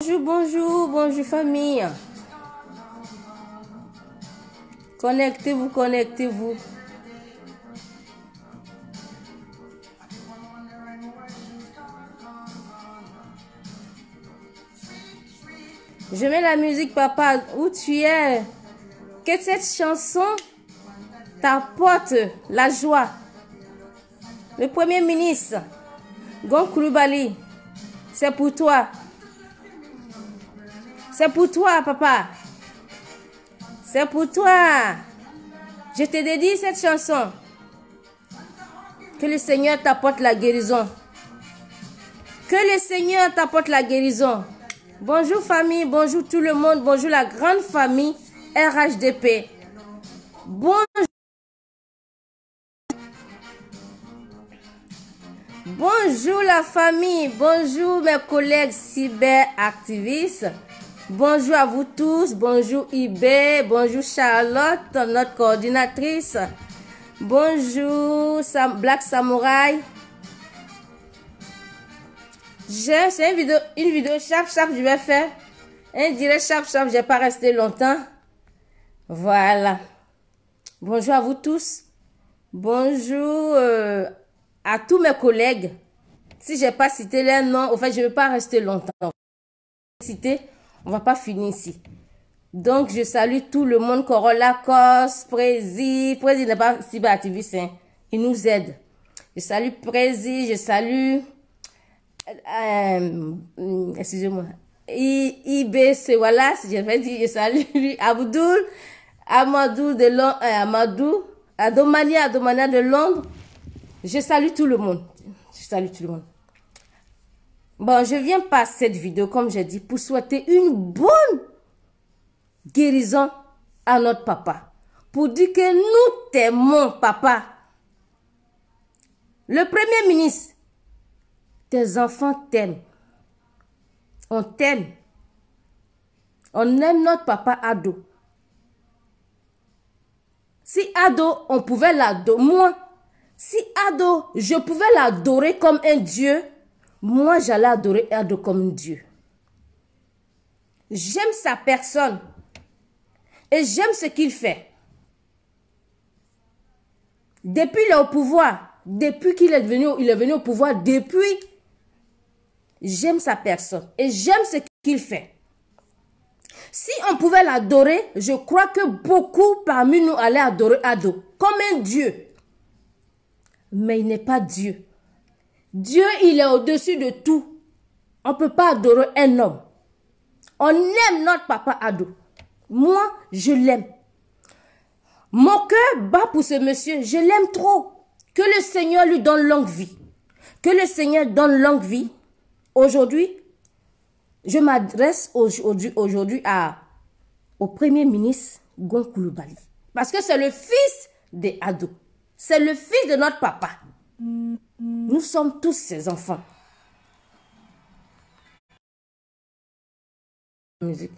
Bonjour, bonjour, bonjour famille. Connectez-vous, connectez-vous. Je mets la musique, papa. Où tu es? Que cette chanson t'apporte la joie. Le Premier ministre, Gon Coulibaly, c'est pour toi. C'est pour toi, papa. C'est pour toi. Je te dédie cette chanson. Que le Seigneur t'apporte la guérison. Que le Seigneur t'apporte la guérison. Bonjour famille, bonjour tout le monde, bonjour la grande famille RHDP. Bonjour. Bonjour la famille, bonjour mes collègues cyberactivistes. Bonjour à vous tous, bonjour Ibé, bonjour Charlotte, notre coordinatrice. Bonjour Black Samouraï. C'est une vidéo chap je vais faire. Un direct chap, je vais pas rester longtemps. Voilà. Bonjour à vous tous. Bonjour à tous mes collègues. Si j'ai pas cité leur nom, en fait, je ne vais pas rester longtemps. Citer, on va pas finir ici. Donc, je salue tout le monde. Corolla, Cos, Prési n'est pas cyberactiviste, hein. Il nous aide. Je salue Prési, je salue... excusez-moi. IBC, voilà, je vais dire, je salue Abdoul, Amadou de Londres, Amadou, Adomania de Londres. Je salue tout le monde. Je salue tout le monde. Bon, je viens pas cette vidéo, comme j'ai dit, pour souhaiter une bonne guérison à notre papa. Pour dire que nous t'aimons, papa. Le Premier ministre, tes enfants t'aiment. On t'aime. On aime notre papa Ado. Si Ado, on pouvait l'adorer, moi, si Ado, je pouvais l'adorer comme un Dieu, moi, j'allais adorer Ado comme un Dieu. J'aime sa personne. Et j'aime ce qu'il fait. Depuis qu'il est au pouvoir, depuis qu'il est venu au pouvoir, depuis, j'aime sa personne. Et j'aime ce qu'il fait. Si on pouvait l'adorer, je crois que beaucoup parmi nous allaient adorer Ado comme un Dieu. Mais il n'est pas Dieu. Dieu, il est au-dessus de tout. On ne peut pas adorer un homme. On aime notre papa Ado. Moi, je l'aime. Mon cœur bat pour ce monsieur. Je l'aime trop. Que le Seigneur lui donne longue vie. Que le Seigneur donne longue vie. Aujourd'hui, je m'adresse aujourd'hui au Premier ministre Gon Coulibaly. Parce que c'est le fils des Ado. C'est le fils de notre papa. Nous sommes tous ses enfants. Musique.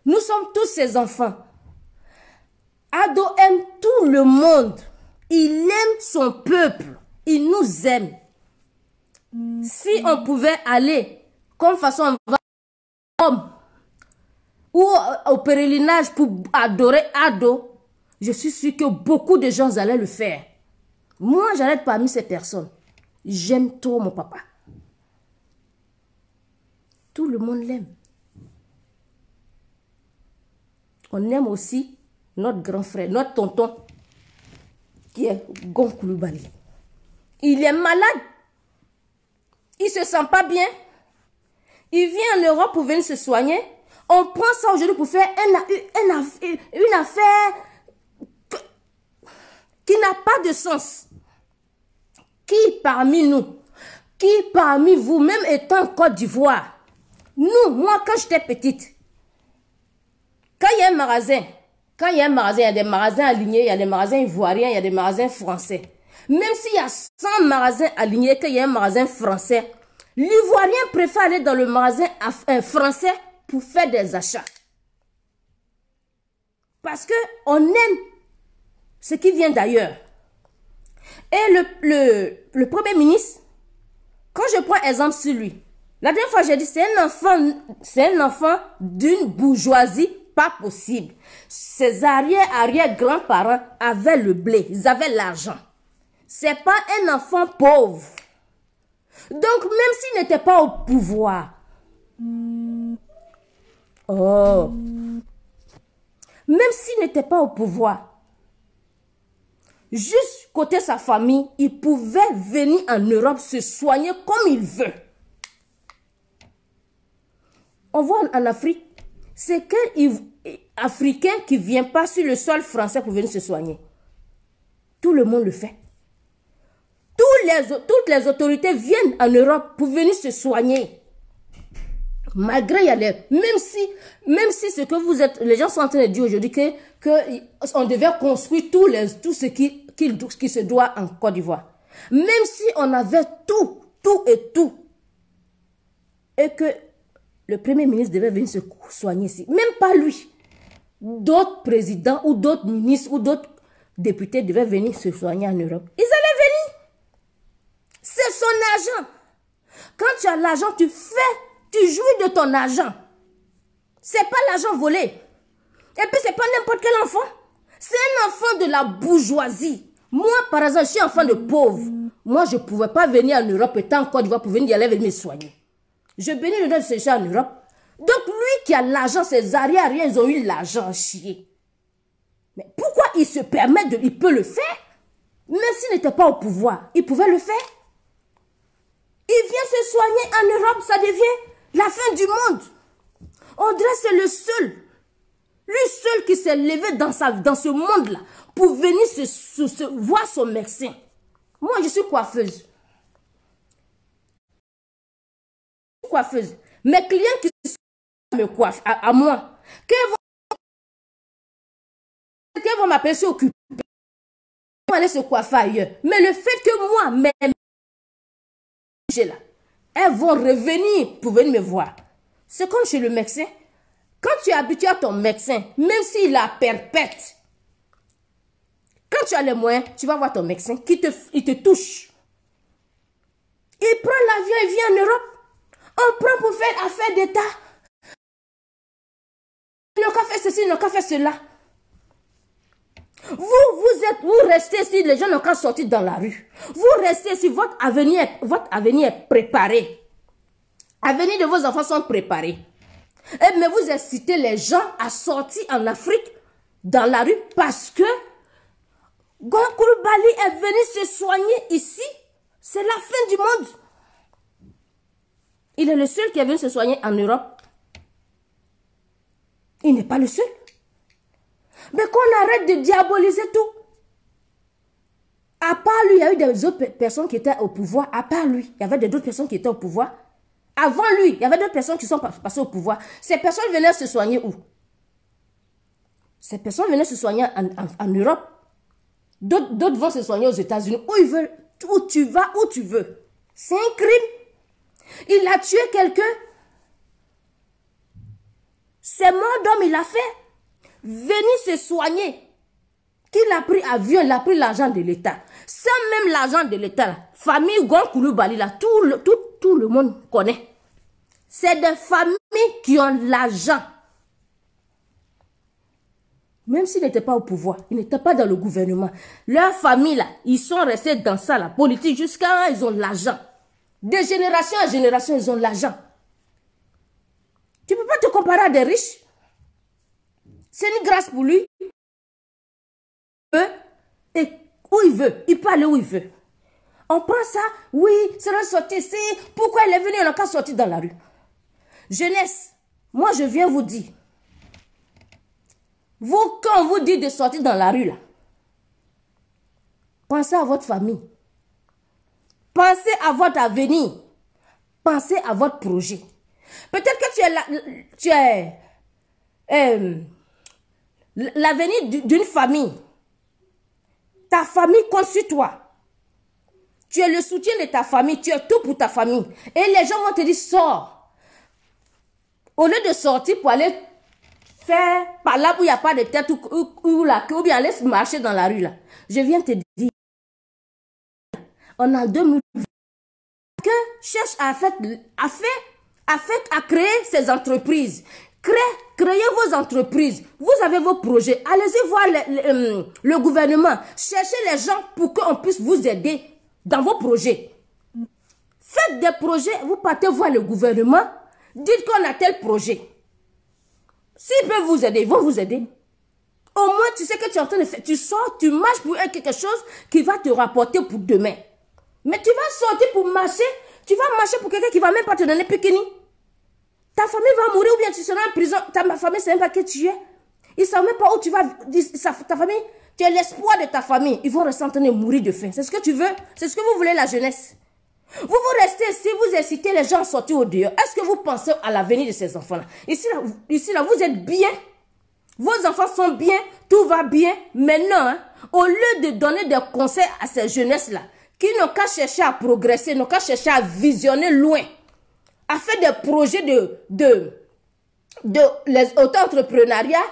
Nous sommes tous ses enfants. Ado aime tout le monde. Il aime son peuple. Il nous aime. Si on pouvait aller comme façon homme ou au pèlerinage pour adorer Ado, je suis sûre que beaucoup de gens allaient le faire. Moi, j'allais être parmi ces personnes. J'aime trop mon papa. Tout le monde l'aime. On aime aussi notre grand frère, notre tonton, qui est Gon Coulibaly. Il est malade. Il ne se sent pas bien. Il vient en Europe pour venir se soigner. On prend ça aujourd'hui pour faire une affaire qui n'a pas de sens. Qui parmi nous, qui parmi vous, même étant en Côte d'Ivoire, moi quand j'étais petite, quand il y a un magasin, il y a des magasins alignés, il y a des magasins ivoiriens, il y a des magasins français. Même s'il y a 100 magasins alignés, qu'il y a un magasin français, l'Ivoirien préfère aller dans le magasin français pour faire des achats. Parce qu'on aime ce qui vient d'ailleurs. Et le Premier ministre, Quand je prends exemple sur lui, la dernière fois j'ai dit c'est un enfant d'une bourgeoisie pas possible. Ses arrière-grands-parents avaient le blé, ils avaient l'argent. C'est pas un enfant pauvre. Donc même s'il n'était pas au pouvoir, même s'il n'était pas au pouvoir, juste côté sa famille, il pouvait venir en Europe se soigner comme il veut. On voit en Afrique, c'est qu'un Africain qui ne vient pas sur le sol français pour venir se soigner. Tout le monde le fait. Toutes les autorités viennent en Europe pour venir se soigner. Malgré il y a même si ce que vous êtes, les gens sont en train de dire aujourd'hui que on devait construire tout ce qui se doit en Côte d'Ivoire. Même si on avait tout, et que le Premier ministre devait venir se soigner ici, même pas lui, d'autres présidents ou d'autres ministres ou d'autres députés devaient venir se soigner en Europe. Ils allaient venir. C'est son argent. Quand tu as l'argent, tu jouis de ton argent. C'est pas l'argent volé. Et puis c'est pas n'importe quel enfant. C'est un enfant de la bourgeoisie. Moi, par exemple, je suis enfant de pauvre. Moi, je ne pouvais pas venir en Europe étant en Côte d'Ivoire pour venir venir me soigner. Je bénis le nom de ce chat en Europe. Donc lui qui a l'argent, ses arrière, ils ont eu l'argent chier. Mais pourquoi il se permet il peut le faire? Même s'il n'était pas au pouvoir, il pouvait le faire. Il vient se soigner en Europe, ça devient la fin du monde. On dirait que c'est le seul. Lui seul qui s'est levé dans ce monde-là pour venir voir son médecin. Moi, je suis coiffeuse. Mes clients qui me coiffent à moi, qu'elles vont m'appeler sur occupé, ils vont aller se coiffer ailleurs. Mais le fait que moi, même, là, elles vont revenir pour venir me voir. C'est comme chez le médecin. Quand tu es habitué à ton médecin, même s'il a perpète, quand tu as les moyens, tu vas voir ton médecin, il te touche. Il prend l'avion, il vient en Europe. On prend pour faire affaire d'État. Il n'a qu'à faire ceci, il n'a qu'à faire cela. Vous restez ici, les gens n'ont qu'à sortir dans la rue. Vous restez ici, votre avenir est préparé. L'avenir de vos enfants sont préparés. Mais vous incitez les gens à sortir en Afrique, dans la rue, parce que Gwan Coulibaly est venu se soigner ici. C'est la fin du monde. Il est le seul qui est venu se soigner en Europe. Il n'est pas le seul. Mais qu'on arrête de diaboliser tout. À part lui, il y a eu des autres personnes qui étaient au pouvoir. À part lui, il y avait d'autres personnes qui étaient au pouvoir. Avant lui, il y avait d'autres personnes qui sont passées au pouvoir. Ces personnes venaient se soigner où? Ces personnes venaient se soigner en Europe. D'autres vont se soigner aux États-Unis. Où ils veulent, où tu vas, où tu veux. C'est un crime. Il a tué quelqu'un. C'est mort d'homme, il a fait. Venir se soigner. Qu'il a pris avion, il a pris l'argent de l'État. Sans même l'argent de l'État, famille Gwan Coulibaly, tout le monde connaît. C'est des familles qui ont l'argent. Même s'ils n'étaient pas au pouvoir, ils n'étaient pas dans le gouvernement. Leur famille, là, ils sont restés dans ça, la politique, jusqu'à ils ont l'argent. De génération en génération, ils ont l'argent. Tu ne peux pas te comparer à des riches. C'est une grâce pour lui. Et où il veut, il peut aller où il veut. On prend ça, oui, c'est la sortie ici. Pourquoi il est venu, il n'a qu'à sortir dans la rue. Jeunesse, moi je viens vous dire. Vous, quand on vous dit de sortir dans la rue, là, pensez à votre famille. Pensez à votre avenir. Pensez à votre projet. Peut-être que tu es l'avenir d'une famille. Ta famille compte sur toi. Tu es le soutien de ta famille. Tu es tout pour ta famille. Et les gens vont te dire, sors. Au lieu de sortir pour aller faire par là où il n'y a pas de tête ou bien aller marcher dans la rue là. Je viens te dire, on a 2020 que cherche à créer ces entreprises. Créez vos entreprises. Vous avez vos projets. Allez-y voir le gouvernement. Cherchez les gens pour qu'on puisse vous aider dans vos projets. Faites des projets. Vous partez voir le gouvernement. Dites qu'on a tel projet. S'ils peuvent vous aider, ils vont vous aider. Au moins, tu sais que tu es en train de faire. Tu sors, tu marches pour quelque chose qui va te rapporter pour demain. Mais tu vas sortir pour marcher. Tu vas marcher pour quelqu'un qui ne va même pas te donner pékini. Ta famille va mourir ou bien tu seras en prison. Ta famille ne sait même pas qui tu es. Ils ne savent même pas où tu vas. Ta famille, tu es l'espoir de ta famille. Ils vont ressentir mourir de faim. C'est ce que tu veux. C'est ce que vous voulez, la jeunesse. Vous restez ici, vous incitez les gens à sortir au dehors. Est-ce que vous pensez à l'avenir de ces enfants-là? Ici, là, vous êtes bien. Vos enfants sont bien. Tout va bien. Maintenant, hein, au lieu de donner des conseils à ces jeunesses-là, qui n'ont qu'à chercher à progresser, n'ont qu'à chercher à visionner loin, à faire des projets de l'auto-entrepreneuriat,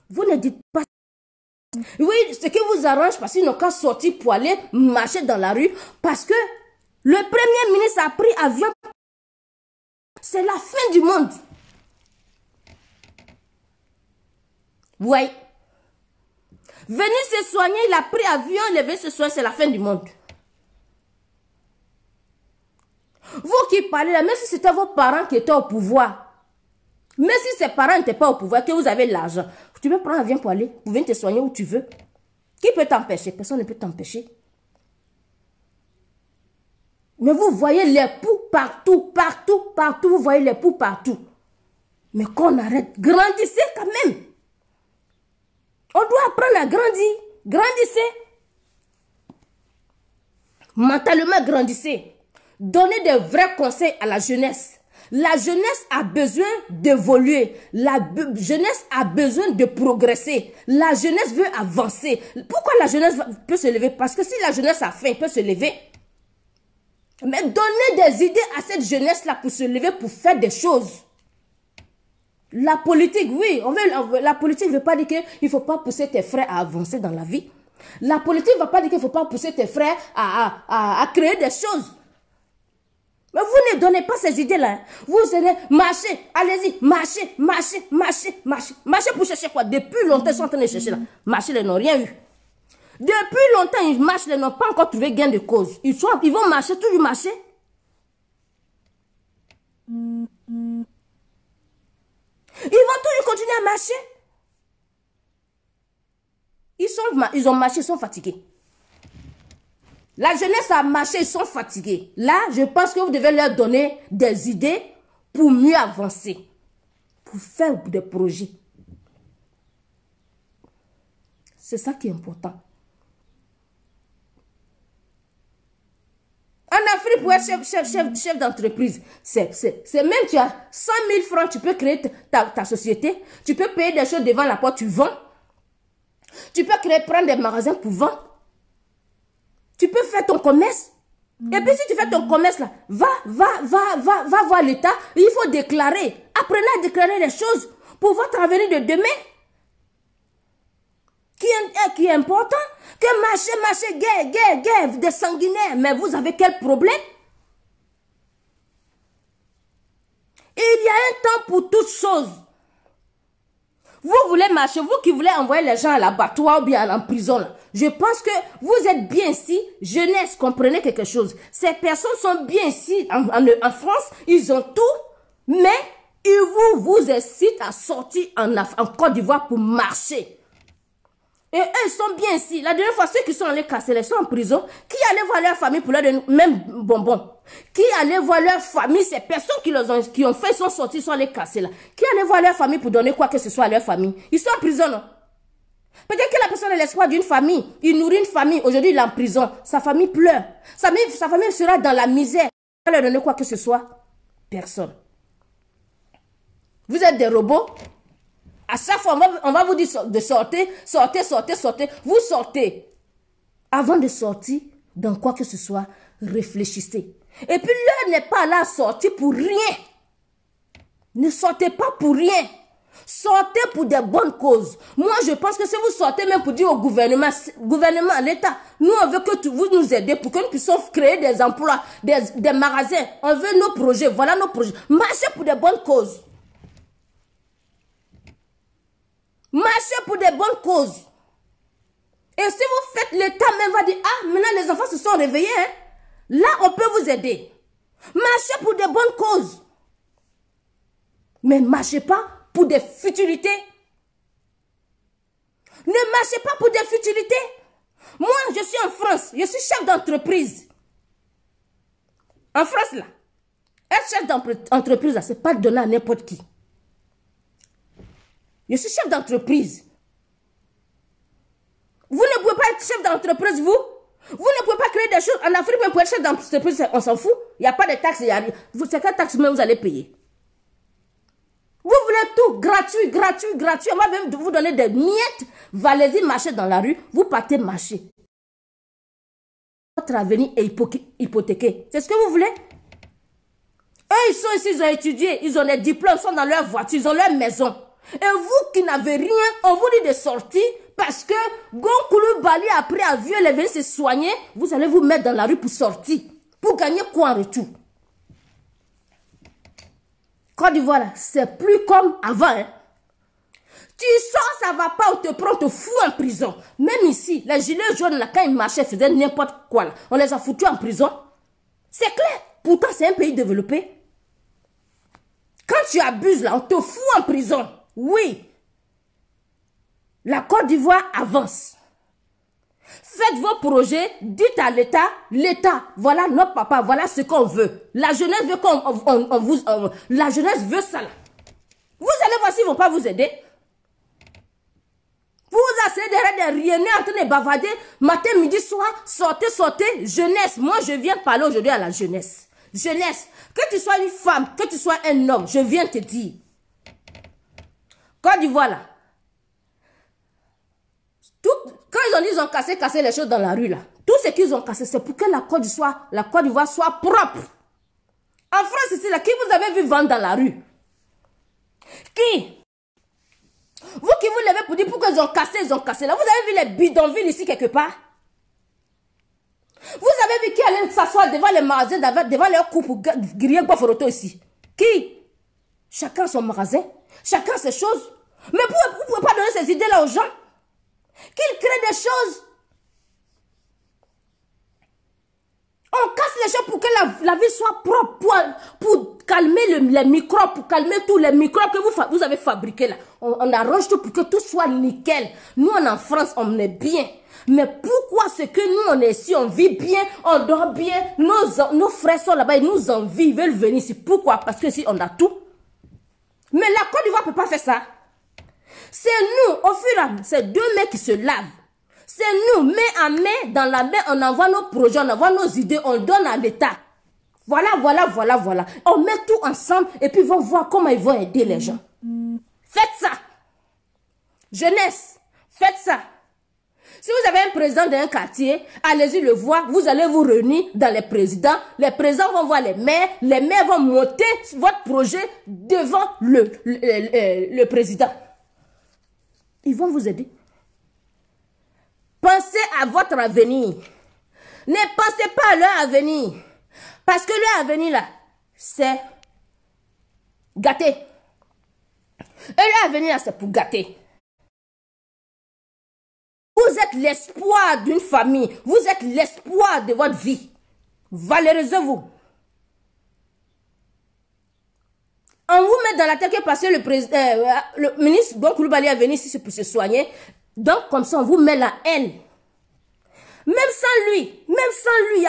vous ne dites pas. Oui, ce qui vous arrange, parce qu'ils n'ont qu'à sortir pour aller marcher dans la rue, parce que le Premier ministre a pris avion. C'est la fin du monde. Oui. Venir se soigner, il a pris avion, il est venu se soigner, c'est la fin du monde. Vous qui parlez là, même si c'était vos parents qui étaient au pouvoir, même si ces parents n'étaient pas au pouvoir, que vous avez l'argent, tu peux prendre un avion pour aller, pour venir te soigner où tu veux. Qui peut t'empêcher? Personne ne peut t'empêcher. Mais vous voyez les poux partout, partout, partout, vous voyez les poux partout. Mais qu'on arrête, grandissez quand même. On doit apprendre à grandir. Grandissez. Mentalement, grandissez. Donnez de vrais conseils à la jeunesse. La jeunesse a besoin d'évoluer. La jeunesse a besoin de progresser. La jeunesse veut avancer. Pourquoi la jeunesse peut se lever? Parce que si la jeunesse a faim, elle peut se lever. Mais donnez des idées à cette jeunesse-là pour se lever, pour faire des choses. La politique, oui, la politique ne veut pas dire qu'il ne faut pas pousser tes frères à avancer dans la vie. La politique ne va pas dire qu'il ne faut pas pousser tes frères à créer des choses. Mais vous ne donnez pas ces idées-là. Vous allez marcher, allez-y, marchez, marchez, marchez, marchez. Marchez pour chercher quoi? Depuis longtemps, ils sont en train de chercher là. Marcher, ils n'ont rien eu. Depuis longtemps, ils marchent, ils n'ont pas encore trouvé gain de cause. Ils vont marcher, toujours marcher. Ils vont toujours continuer à marcher. Ils ont marché, ils sont fatigués. La jeunesse a marché, ils sont fatigués. Là, je pense que vous devez leur donner des idées pour mieux avancer. Pour faire des projets. C'est ça qui est important. En Afrique, pour être chef d'entreprise, c'est même tu as 100 000 francs, tu peux créer ta société. Tu peux payer des choses devant la porte, tu vends. Tu peux prendre des magasins pour vendre. Tu peux faire ton commerce. Et puis si tu fais ton commerce là, va voir l'État. Il faut déclarer. Apprenez à déclarer les choses pour votre avenir de demain. Qui est important. Que marcher, guerre, des sanguinaires. Mais vous avez quel problème? Il y a un temps pour toutes choses. Vous voulez marcher, vous qui voulez envoyer les gens à l'abattoir ou bien en prison, là. Je pense que vous êtes bien ici, jeunesse, comprenez quelque chose. Ces personnes sont bien ici en France, ils ont tout, mais ils vous incitent à sortir en Côte d'Ivoire pour marcher. Et eux, ils sont bien ici. La dernière fois, ceux qui sont allés casser, ils sont en prison. Qui allaient voir leur famille pour leur donner même bonbons? Qui allaient voir leur famille? Ces personnes qui ont fait, sont sortis, sont allés casser là. Qui allaient voir leur famille pour donner quoi que ce soit à leur famille? Ils sont en prison, non? Peut-être que la personne est l'espoir d'une famille. Il nourrit une famille. Aujourd'hui, il est en prison. Sa famille pleure. Sa famille sera dans la misère. On va leur donner quoi que ce soit? Personne. Vous êtes des robots? À chaque fois, on va vous dire de sortir. Vous sortez. Avant de sortir, dans quoi que ce soit, réfléchissez. Et puis l'heure n'est pas là à sortir pour rien. Ne sortez pas pour rien. Sortez pour des bonnes causes. Moi, je pense que si vous sortez même pour dire au gouvernement, l'État, nous, on veut que vous nous aidez pour que nous puissions créer des emplois, des magasins. On veut nos projets. Voilà nos projets. Marchez pour des bonnes causes. Marchez pour des bonnes causes. Et si vous faites, l'État même va dire, ah, maintenant les enfants se sont réveillés. Hein? Là, on peut vous aider. Marchez pour des bonnes causes. Mais ne marchez pas pour des futilités. Ne marchez pas pour des futilités. Moi, je suis en France. Je suis chef d'entreprise. En France, là. Être chef d'entreprise, là, c'est pas donner à n'importe qui. Je suis chef d'entreprise. Vous ne pouvez pas être chef d'entreprise, vous. Vous ne pouvez pas créer des choses. En Afrique, même pour être chef d'entreprise, on s'en fout. Il n'y a pas de taxes. C'est quelle taxe même vous allez payer? Vous voulez tout gratuit, gratuit, gratuit. On va même vous donner des miettes. Vous allez-y marcher dans la rue. Vous partez marcher. Votre avenir est hypothéqué. C'est ce que vous voulez? Eux, ils sont ici, ils ont étudié. Ils ont des diplômes, ils sont dans leur voiture, ils ont leur maison. Et vous qui n'avez rien, on vous dit de sortir parce que Goncoulou Bali, après avoir vu les venir se soigner, vous allez vous mettre dans la rue pour sortir. Pour gagner quoi en retour? Côte d'Ivoire, c'est plus comme avant. Hein. Tu sors, ça va pas, on te prend, on te fout en prison. Même ici, les gilets jaunes, là, quand ils marchaient, ils faisaient n'importe quoi. Là. On les a foutus en prison. C'est clair. Pourtant, c'est un pays développé. Quand tu abuses, là, on te fout en prison. Oui. La Côte d'Ivoire avance. Faites vos projets, dites à l'État, l'État, voilà notre papa, voilà ce qu'on veut. La jeunesse veut la jeunesse veut ça. Là. Vous allez voir s'ils ne vont pas vous aider. Vous asseyez derrière des riennes en train de bavarder, matin, midi, soir, sortez, sortez, jeunesse. Moi, je viens parler aujourd'hui à la jeunesse. Jeunesse, que tu sois une femme, que tu sois un homme, je viens te dire. Côte d'Ivoire, là. Quand ils ont dit qu'ils ont cassé les choses dans la rue, là, tout ce qu'ils ont cassé, c'est pour que la Côte d'Ivoire soit propre. En France, ici, là, qui vous avez vu vendre dans la rue? Qui? Vous qui vous levez pour dire pourquoi ils ont cassé, là. Vous avez vu les bidonvilles ici quelque part? Vous avez vu qui allait s'asseoir devant les magasins, devant leurs coupes pour griller Boforoto ici? Qui? Chacun son magasin, chacun ses choses. Mais vous ne pouvez pas donner ces idées-là aux gens? Qu'ils créent des choses. On casse les choses pour que la vie soit propre, pour calmer les microbes, pour calmer tous les microbes que vous avez fabriqués là. On arrange tout pour que tout soit nickel. Nous, en France, on est bien. Mais pourquoi c'est que nous, on est ici, on vit bien, on dort bien, nos frères sont là-bas, ils nous envient, ils veulent venir ici. Pourquoi? Parce que si on a tout. Mais la Côte d'Ivoire ne peut pas faire ça. C'est nous, au fur et à mesure, c'est deux mains qui se lavent. C'est nous, main à main, dans la main, on envoie nos projets, on envoie nos idées, on donne à l'État. Voilà. On met tout ensemble et puis ils vont voir comment ils vont aider les gens. Faites ça. Jeunesse, faites ça. Si vous avez un président d'un quartier, allez-y le voir, vous allez vous réunir dans les présidents vont voir les maires vont monter votre projet devant le président. Ils vont vous aider. Pensez à votre avenir. Ne pensez pas à leur avenir. Parce que leur avenir là, c'est gâter. Et leur avenir là, c'est pour gâter. Vous êtes l'espoir d'une famille. Vous êtes l'espoir de votre vie. Valorisez-vous. On vous met dans la tête que parce que le ministre Goncoulou Bali est venu ici pour se soigner. Donc, comme ça, on vous met la haine. Même sans lui,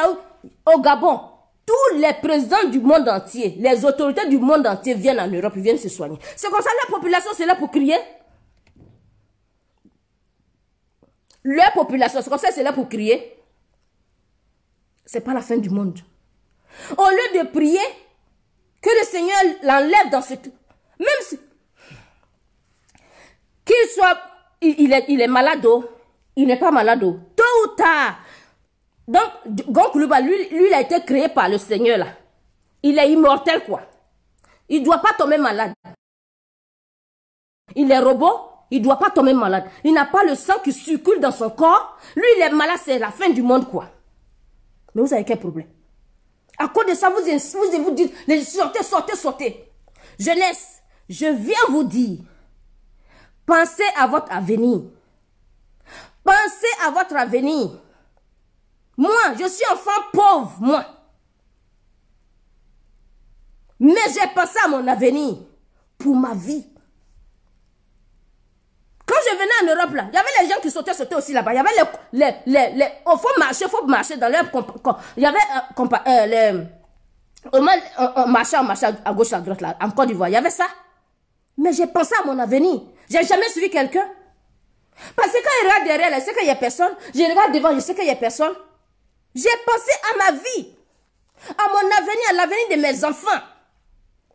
au Gabon, tous les présidents du monde entier, les autorités du monde entier viennent en Europe, ils viennent se soigner. C'est comme ça, la population, c'est là pour crier. Leur population, c'est comme ça, c'est là pour crier. C'est pas la fin du monde. Au lieu de prier, que le Seigneur l'enlève dans ce... Même si... Qu'il soit... Il est malade, il n'est pas malade. Tôt ou tard. Donc, Goncoulou Bali, lui, il a été créé par le Seigneur, là. Il est immortel, quoi. Il ne doit pas tomber malade. il est robot, il ne doit pas tomber malade. Il n'a pas le sang qui circule dans son corps. Lui, il est malade, c'est la fin du monde, quoi. Mais vous avez quel problème? À cause de ça, vous dites, sortez. Jeunesse, je viens vous dire, pensez à votre avenir. Pensez à votre avenir. Moi, je suis enfant pauvre, moi. Mais j'ai pensé à mon avenir pour ma vie. Quand je venais en Europe, là, il y avait les gens qui sautaient aussi là-bas. Il y avait les oh, faut marcher dans leur... Il y avait on marchait à gauche, à droite, là, en Côte d'Ivoire. Il y avait ça. Mais j'ai pensé à mon avenir. J'ai jamais suivi quelqu'un. Parce que quand je regarde derrière, je sais qu'il n'y a personne. Je regarde devant, je sais qu'il n'y a personne. J'ai pensé à ma vie, à mon avenir, à l'avenir de mes enfants.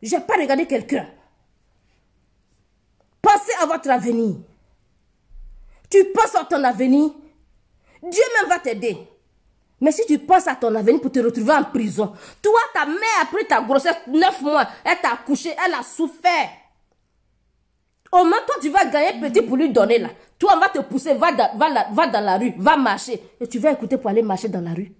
Je n'ai pas regardé quelqu'un. Pensez à votre avenir. Tu penses à ton avenir, Dieu même va t'aider. Mais si tu penses à ton avenir pour te retrouver en prison, toi, ta mère a pris ta grossesse 9 mois, elle t'a accouché, elle a souffert. Au moins, toi, tu vas gagner petit pour lui donner là. Toi, on va te pousser, va dans la rue, va marcher. Et tu vas écouter pour aller marcher dans la rue.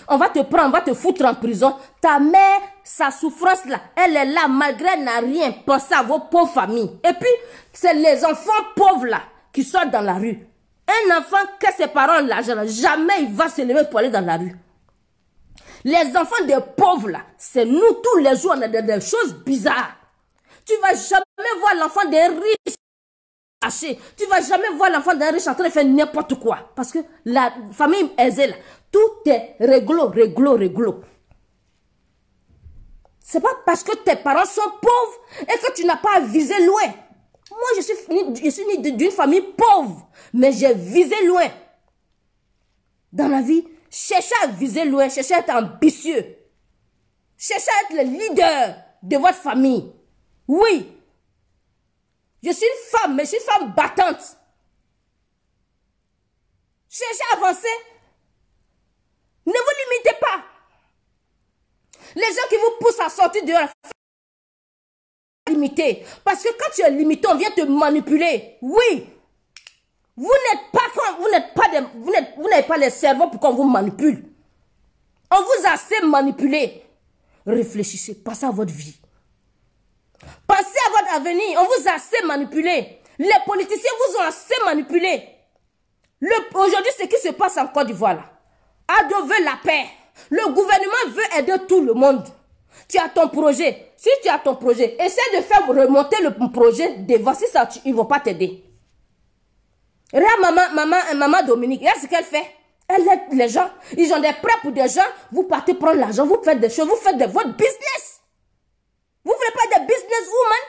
On va te prendre, on va te foutre en prison. Ta mère, sa souffrance là, elle est là, malgré elle n'a rien. Pensez à vos pauvres familles. Et puis, c'est les enfants pauvres là qui sortent dans la rue. Un enfant que ses parents ont l'argent, jamais il va se lever pour aller dans la rue. Les enfants des pauvres là, c'est nous tous les jours, on a des choses bizarres. Tu ne vas jamais voir l'enfant des riches marcher. Tu ne vas jamais voir l'enfant d'un riche en train de faire n'importe quoi. Parce que la famille aisée là, tout est réglo. C'est pas parce que tes parents sont pauvres et que tu n'as pas à viser loin. Moi, je suis née d'une famille pauvre, mais j'ai visé loin. Dans la vie, cherchez à viser loin, cherchez à être ambitieux. Cherchez à être le leader de votre famille. Oui. Je suis une femme, mais je suis une femme battante. Cherchez à avancer. Ne vous limitez pas. Les gens qui vous poussent à sortir de la limité. Parce que quand tu es limité, on vient te manipuler. Oui. Vous n'avez pas les cerveaux pour qu'on vous manipule. On vous a assez manipulé. Réfléchissez, pensez à votre vie. Pensez à votre avenir. On vous a assez manipulé. Les politiciens vous ont assez manipulé. Aujourd'hui, ce qui se passe en Côte d'Ivoire, là, Ado veut la paix. Le gouvernement veut aider tout le monde. Tu as ton projet. Si tu as ton projet, essaie de faire remonter le projet devant. Si ça, ils ne vont pas t'aider. Regarde maman Dominique, regarde ce qu'elle fait. Elle aide les gens. Ils ont des prêts pour des gens. Vous partez prendre l'argent. Vous faites des choses. Vous faites de votre business. Vous ne voulez pas de business woman?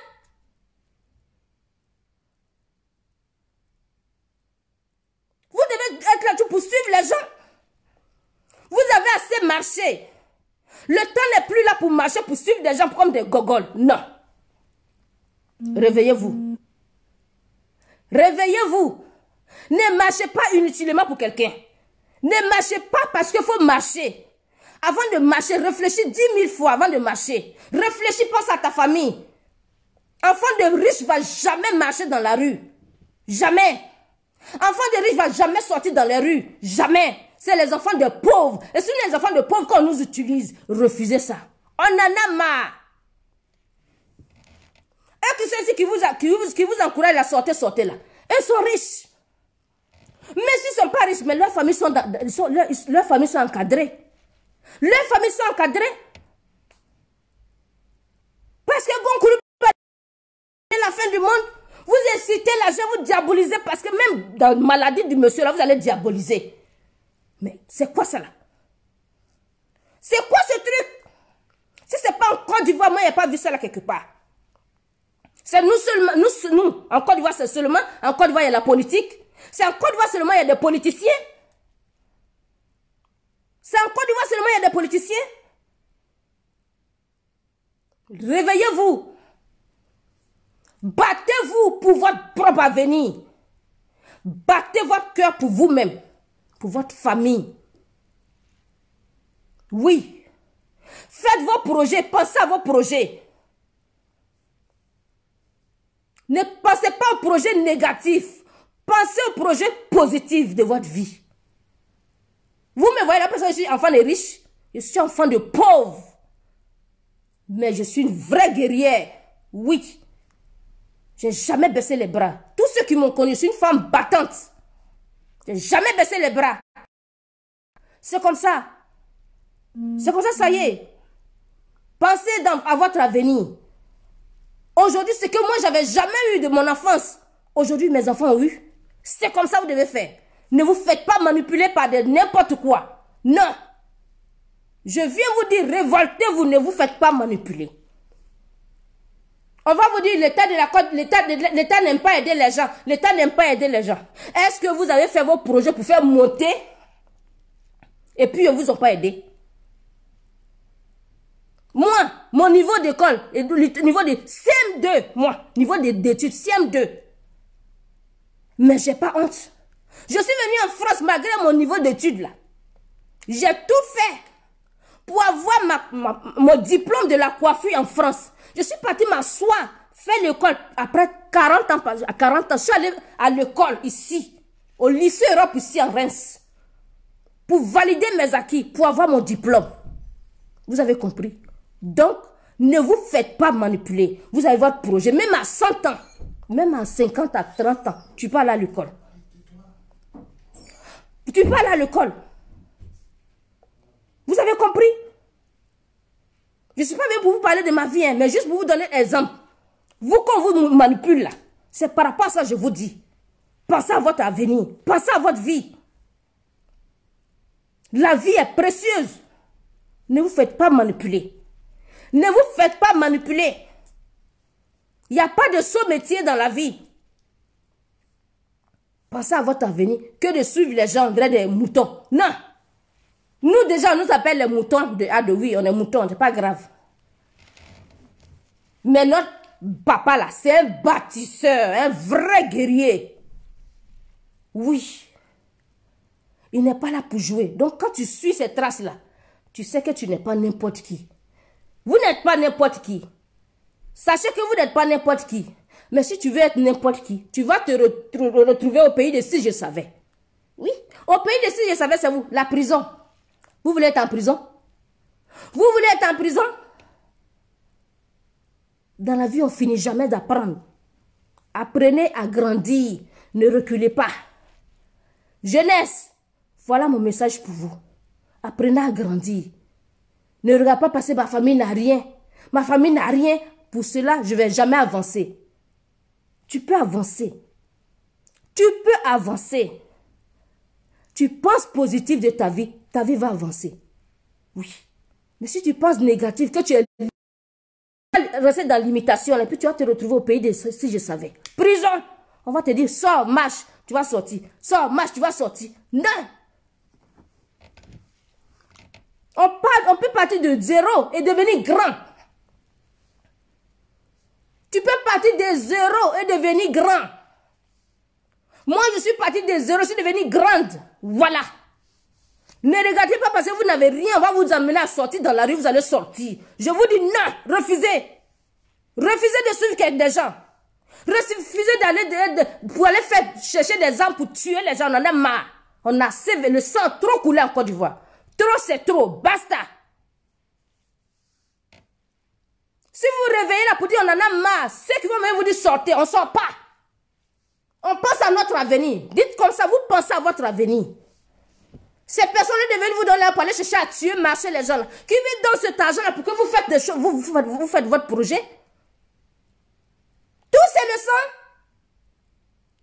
Vous devez être là pour suivre les gens. Vous avez assez marché. Le temps n'est plus là pour marcher, pour suivre des gens comme des gogoles. Non. Réveillez-vous. Réveillez-vous. Ne marchez pas inutilement pour quelqu'un. Ne marchez pas parce qu'il faut marcher. Avant de marcher, réfléchis 10 000 fois avant de marcher. Réfléchis, pense à ta famille. Enfant de riche ne va jamais marcher dans la rue. Jamais. Enfant de riche ne va jamais sortir dans les rues. Jamais. C'est les enfants de pauvres. Et c'est les enfants de pauvres qu'on nous utilise. Refusez ça. On en a marre. Et tous ceux qui vous encouragent à sortir, sortez là. Ils sont riches. Mais s'ils ne sont pas riches, mais leurs familles sont encadrées. Leurs familles sont encadrées. Parce que Goncourt, c'est la fin du monde. Vous incitez la gens, vous diabolisez. Parce que même dans la maladie du monsieur, là, vous allez diaboliser. Mais c'est quoi ça là? C'est quoi ce truc? Si ce n'est pas en Côte d'Ivoire, moi, je n'ai pas vu ça là quelque part. C'est nous seulement, nous, en Côte d'Ivoire, c'est seulement, en Côte d'Ivoire, il y a la politique. C'est en Côte d'Ivoire seulement, il y a des politiciens. C'est en Côte d'Ivoire seulement, il y a des politiciens. Réveillez-vous. Battez-vous pour votre propre avenir. Battez votre cœur pour vous-même. Pour votre famille. Oui. Faites vos projets, pensez à vos projets. Ne pensez pas aux projets négatifs. Pensez aux projets positifs de votre vie. Vous me voyez là, parce que je suis enfant de riches. Je suis enfant de pauvres. Mais je suis une vraie guerrière. Oui. Je n'ai jamais baissé les bras. Tous ceux qui m'ont connu, je suis une femme battante. Je n'ai jamais baissé les bras. C'est comme ça. C'est comme ça y est. Pensez à votre avenir. Aujourd'hui, ce que moi, j'avais jamais eu de mon enfance, aujourd'hui, mes enfants ont eu. C'est comme ça que vous devez faire. Ne vous faites pas manipuler par n'importe quoi. Non. Je viens vous dire, révoltez-vous, ne vous faites pas manipuler. On va vous dire, l'État de la côte, l'État n'aime pas aider les gens. L'État n'aime pas aider les gens. Est-ce que vous avez fait vos projets pour faire monter et puis ils ne vous ont pas aidé? Moi, mon niveau d'école, niveau de CM2, moi, niveau d'études, CM2. Mais j'ai pas honte. Je suis venue en France malgré mon niveau d'études là. J'ai tout fait pour avoir mon diplôme de la coiffure en France. Je suis partie m'asseoir, faire l'école. Après 40 ans, à 40 ans, je suis allée à l'école ici, au lycée Europe ici en Reims, pour valider mes acquis, pour avoir mon diplôme. Vous avez compris? Donc, ne vous faites pas manipuler. Vous avez votre projet, même à 100 ans, même à 50, à 30 ans, tu peux aller à l'école. Tu peux aller à l'école. Vous avez compris? Je ne suis pas venue pour vous parler de ma vie, hein, mais juste pour vous donner un exemple. Vous, quand vous manipulez là, c'est par rapport à ça que je vous dis. Pensez à votre avenir. Pensez à votre vie. La vie est précieuse. Ne vous faites pas manipuler. Ne vous faites pas manipuler. Il n'y a pas de saut métier dans la vie. Pensez à votre avenir que de suivre les gens, des moutons. Non. Nous, déjà, on nous appelle les moutons. Oui, on est moutons, c'est pas grave. Mais notre papa, là, c'est un bâtisseur, un vrai guerrier. Oui. Il n'est pas là pour jouer. Donc, quand tu suis ces traces-là, tu sais que tu n'es pas n'importe qui. Vous n'êtes pas n'importe qui. Sachez que vous n'êtes pas n'importe qui. Mais si tu veux être n'importe qui, tu vas te retrouver au pays de si je savais. Oui. Au pays de si je savais, c'est vous, la prison. Vous voulez être en prison? Vous voulez être en prison? Dans la vie, on finit jamais d'apprendre. Apprenez à grandir. Ne reculez pas. Jeunesse, voilà mon message pour vous. Apprenez à grandir. Ne regardez pas parce que ma famille n'a rien. Ma famille n'a rien. Pour cela, je ne vais jamais avancer. Tu peux avancer. Tu peux avancer. Tu penses positif de ta vie va avancer. Oui. Mais si tu penses négatif, que tu es resté dans l'imitation, et puis tu vas te retrouver au pays de si je savais. Prison. On va te dire, sors, marche, tu vas sortir. Sors, marche, tu vas sortir. Non. On peut partir de zéro et devenir grand. Tu peux partir de zéro et devenir grand. Moi, je suis partie de zéro, je suis devenue grande. Voilà. Ne regardez pas parce que vous n'avez rien, on va vous amener à sortir dans la rue, vous allez sortir. Je vous dis non, refusez. Refusez de suivre des gens. Refusez d'aller pour aller chercher des armes pour tuer les gens. On en a marre. On a le sang trop coulé en Côte d'Ivoire. Trop, c'est trop. Basta. Si vous réveillez là pour dire on en a marre, ceux qui vont même vous dire sortez, on ne sort pas. On pense à notre avenir. Dites comme ça, vous pensez à votre avenir. Ces personnes-là devaient vous donner pour aller chercher à tuer, marcher les gens là. Qui vivent dans cet argent-là pour que vous faites des choses, vous faites votre projet. Tout c'est le sang.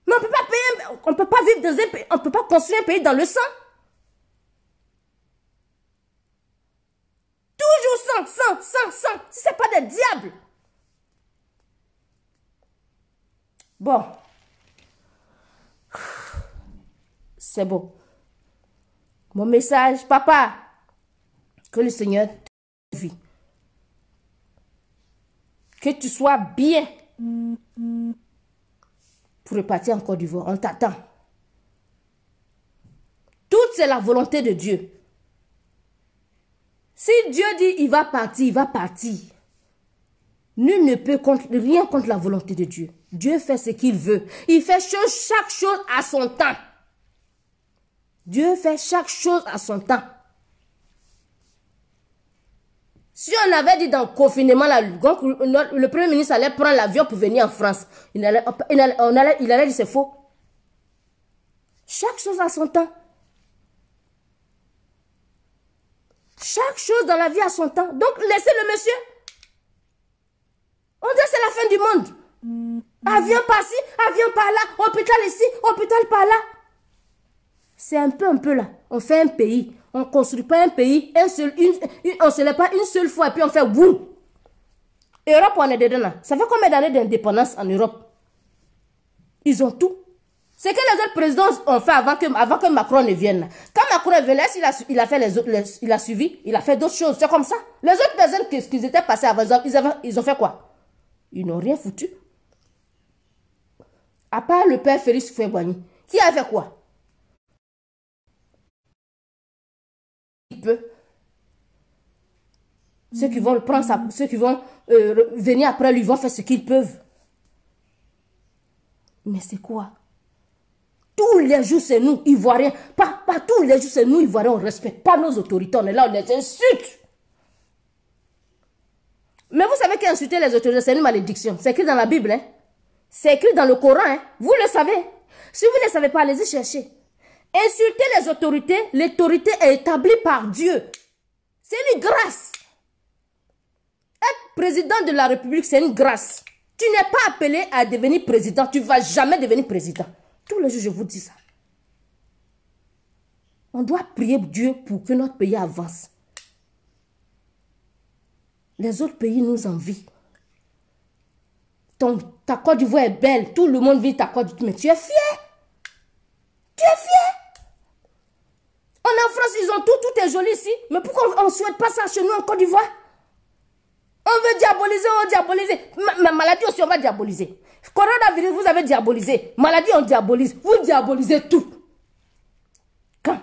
Mais on ne peut pas payer, on ne peut pas vivre dans un pays, on ne peut pas construire un pays dans le sang. Toujours sang. Si ce n'est pas des diables. Bon. C'est bon. Mon message, papa, que le Seigneur te vie. Que tu sois bien pour repartir en Côte d'Ivoire. On t'attend. Tout c'est la volonté de Dieu. Si Dieu dit il va partir. Nul ne peut rien contre la volonté de Dieu. Dieu fait ce qu'il veut. Il fait chaque chose à son temps. Dieu fait chaque chose à son temps. Si on avait dit dans le confinement, là, le Premier ministre allait prendre l'avion pour venir en France, il allait dire c'est faux. Chaque chose à son temps. Chaque chose dans la vie a son temps. Donc, laissez le monsieur. On dit c'est la fin du monde. Avion par-ci, avion par-là, hôpital ici, hôpital par-là. C'est un peu là. On fait un pays. On ne construit pas un pays. On ne se lève pas une seule fois et puis on fait boum. Europe, on est dedans là. Ça fait combien d'années d'indépendance en Europe? Ils ont tout. C'est que les autres présidents ont fait avant que Macron ne vienne. Quand Macron est venu, il a fait les autres, il a suivi, il a fait d'autres choses. C'est comme ça. Les autres personnes qui étaient passées avant, ils ont fait quoi? Ils n'ont rien foutu. À part le père Félix Houphouët-Boigny. Qui a fait quoi? Il peut. Ceux qui vont le prendre, ceux qui vont venir après lui vont faire ce qu'ils peuvent. Mais c'est quoi? Tous les jours, c'est nous, Ivoiriens. Pas tous les jours, c'est nous, Ivoiriens. On ne respecte pas nos autorités. On est là, on les insulte. Mais vous savez qu'insulter les autorités, c'est une malédiction. C'est écrit dans la Bible. Hein? C'est écrit dans le Coran. Hein? Vous le savez. Si vous ne le savez pas, allez-y chercher. Insulter les autorités, l'autorité est établie par Dieu. C'est une grâce. Être président de la République, c'est une grâce. Tu n'es pas appelé à devenir président. Tu ne vas jamais devenir président. Tous les jours, je vous dis ça. On doit prier Dieu pour que notre pays avance. Les autres pays nous envient. Ta Côte d'Ivoire est belle. Tout le monde vit ta Côte d'Ivoire. Mais tu es fier. Tu es fier. On est en France, ils ont tout est joli ici. Mais pourquoi on ne souhaite pas ça chez nous en Côte d'Ivoire? On veut diaboliser, on diabolise. Mais maladie aussi, on va diaboliser. Coronavirus, vous avez diabolisé. Maladie, on diabolise. Vous diabolisez tout. Quand?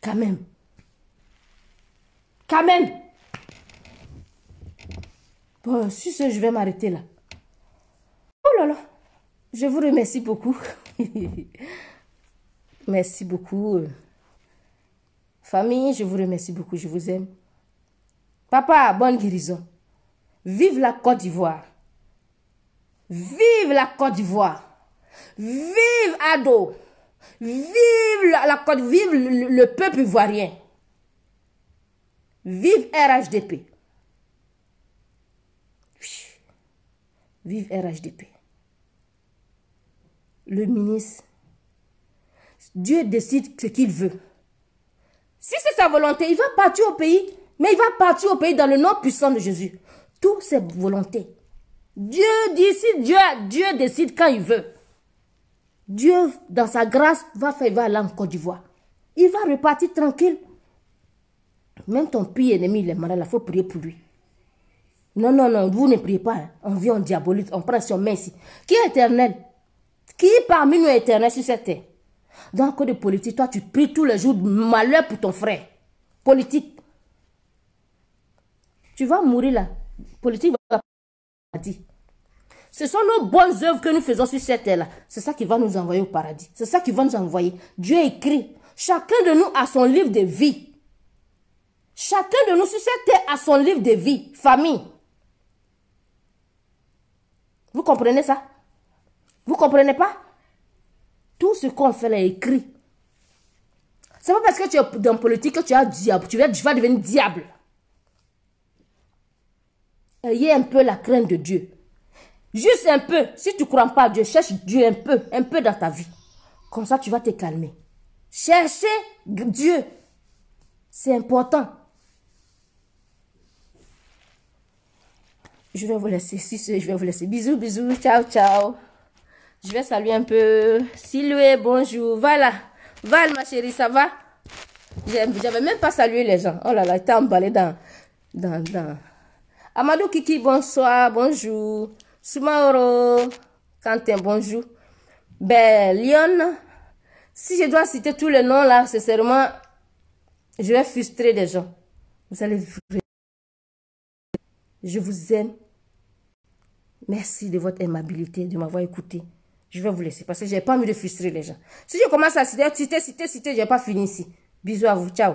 Quand même. Quand même. Bon, sur ce, je vais m'arrêter là. Oh là là. Je vous remercie beaucoup. Merci beaucoup. Famille, je vous remercie beaucoup. Je vous aime. Papa, bonne guérison. Vive la Côte d'Ivoire. Vive la Côte d'Ivoire. Vive Ado. Vive la Côte, vive le peuple ivoirien. Vive RHDP. Vive RHDP. Le ministre, Dieu décide ce qu'il veut. Si c'est sa volonté, il va partir au pays. Mais il va partir au pays dans le nom puissant de Jésus. Tout c'est volonté. Dieu dit, si Dieu décide quand il veut. Dieu, dans sa grâce, il va aller en Côte d'Ivoire. Il va repartir tranquille. Même ton pire ennemi, il est malade, il faut prier pour lui. Non, vous ne priez pas. Hein. On vient, on diabolise, on prend son main ici. Qui est éternel? Qui parmi nous est éternel sur cette terre? Dans le code de politique, toi, tu pries tous les jours malheur pour ton frère. Politique. Tu vas mourir là. Politique va dire. Ce sont nos bonnes œuvres que nous faisons sur cette terre-là. C'est ça qui va nous envoyer au paradis. C'est ça qui va nous envoyer. Dieu écrit. Chacun de nous a son livre de vie. Chacun de nous sur cette terre a son livre de vie. Famille. Vous comprenez ça? Vous comprenez pas? Tout ce qu'on fait là est écrit. C'est pas parce que tu es dans la politique que tu vas devenir diable. Ayez un peu la crainte de Dieu. Juste un peu. Si tu ne crois pas à Dieu, cherche Dieu un peu dans ta vie. Comme ça, tu vas te calmer. Cherchez Dieu. C'est important. Je vais vous laisser. Je vais vous laisser. Bisous, bisous. Ciao, ciao. Je vais saluer un peu. Siloué, bonjour. Voilà. Val, ma chérie, ça va? J'avais même pas salué les gens. Oh là là, j'étais emballé dans. Amadou Kiki, bonsoir, bonjour. Soumaoro, Quentin, bonjour. Ben, Lyon, si je dois citer tous les noms là, sincèrement, je vais frustrer des gens. Vous allez Je vous aime. Merci de votre aimabilité, de m'avoir écouté. Je vais vous laisser parce que je n'ai pas envie de frustrer les gens. Si je commence à citer, je n'ai pas fini ici. Bisous à vous. Ciao.